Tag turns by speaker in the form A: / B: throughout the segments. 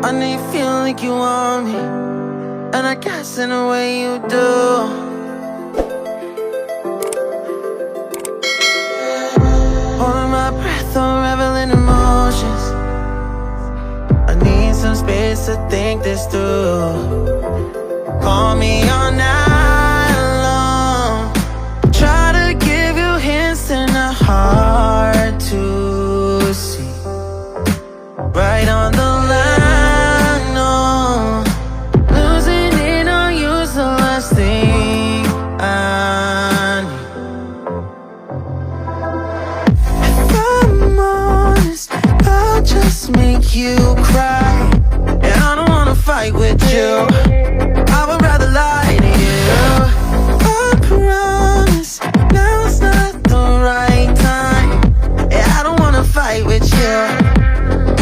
A: I know you feel like you want me, and I guess in a way you do. Holding my breath, unraveling emotions. I need some space to think this through. Call me all night long. Try to give you hints and a hard to see. Right on the line, no. Losing it on you's the last thing I need. If I'm honest, I'll just make you cry. And I don't wanna fight with you, I would rather lie to you. I promise, now's not the right time. Yeah, I don't wanna fight with you,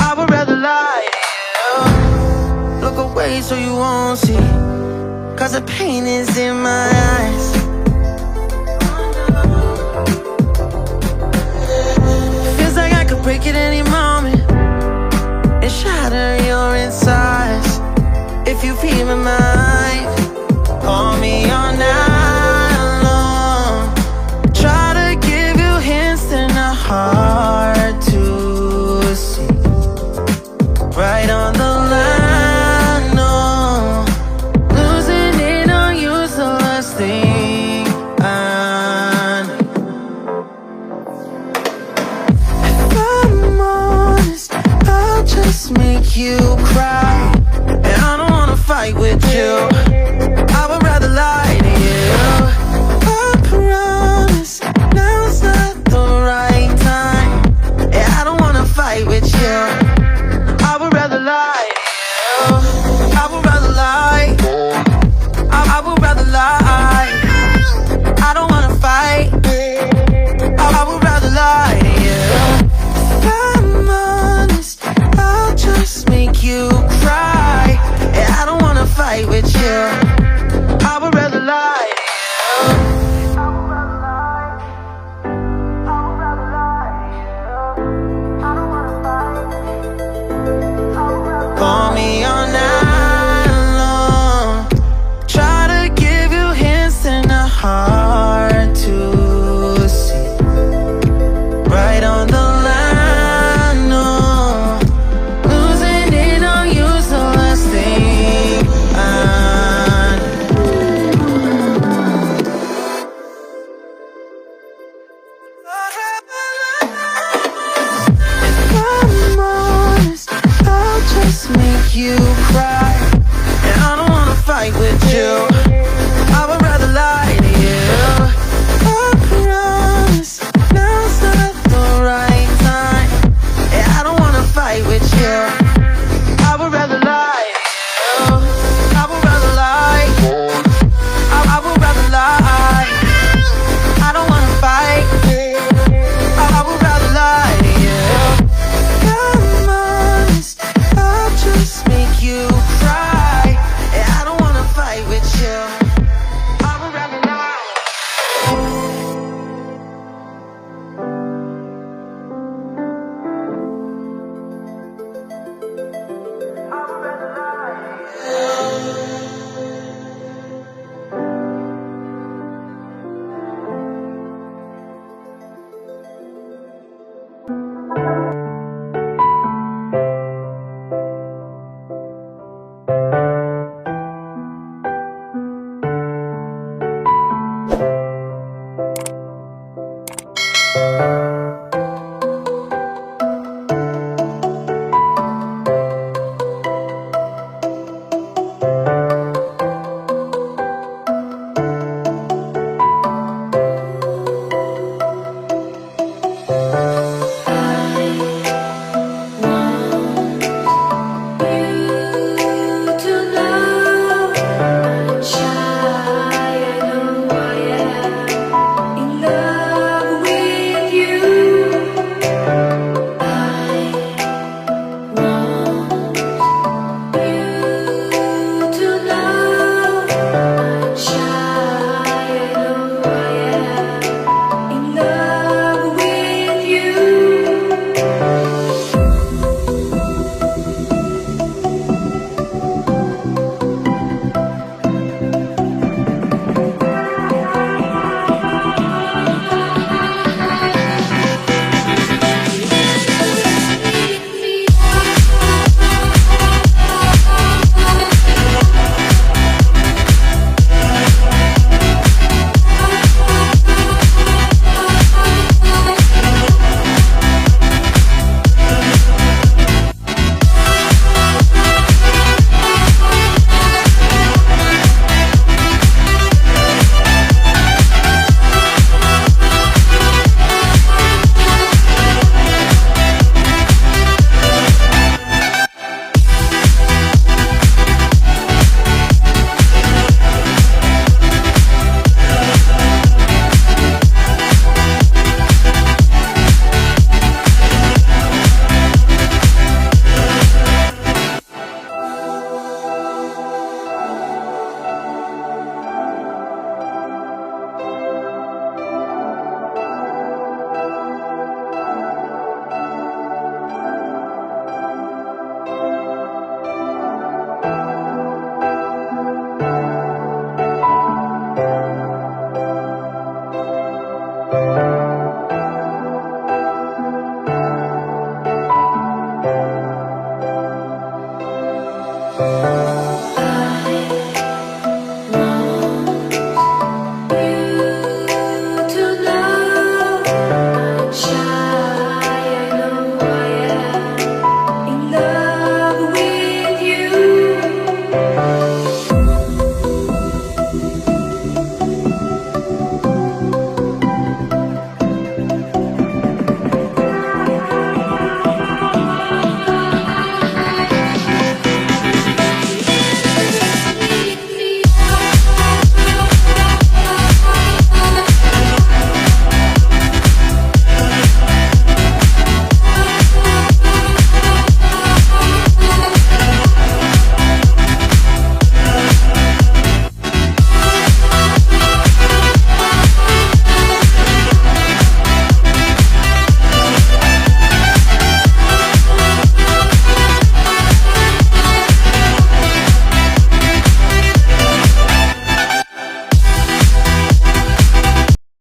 A: I would rather lie to you. Look away so you won't see, cause the pain is in my eyes. Feels like I could break it any moment and shatter your insides. If you feel my mind, call me all night long. Try to give you hints and a hard to see. Right on the line, no. Losing it on you's the last thing I need. If I'm honest, I'll just make you cry. And I don't wanna fight with you, I would rather lie to you. I promise, now's not the right time. Yeah, I don't wanna fight with you, I would rather lie to you. I would rather lie, I would rather lie. I don't wanna fight, I would rather lie to you. If I'm honest, I'll just make you cry. Yeah, I don't wanna fight with you, I would rather lie to you. Call me all night long. Try to give you hints and a hard to see. Right on the line, no. Losing it on you's the last thing I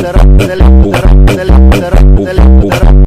A: Let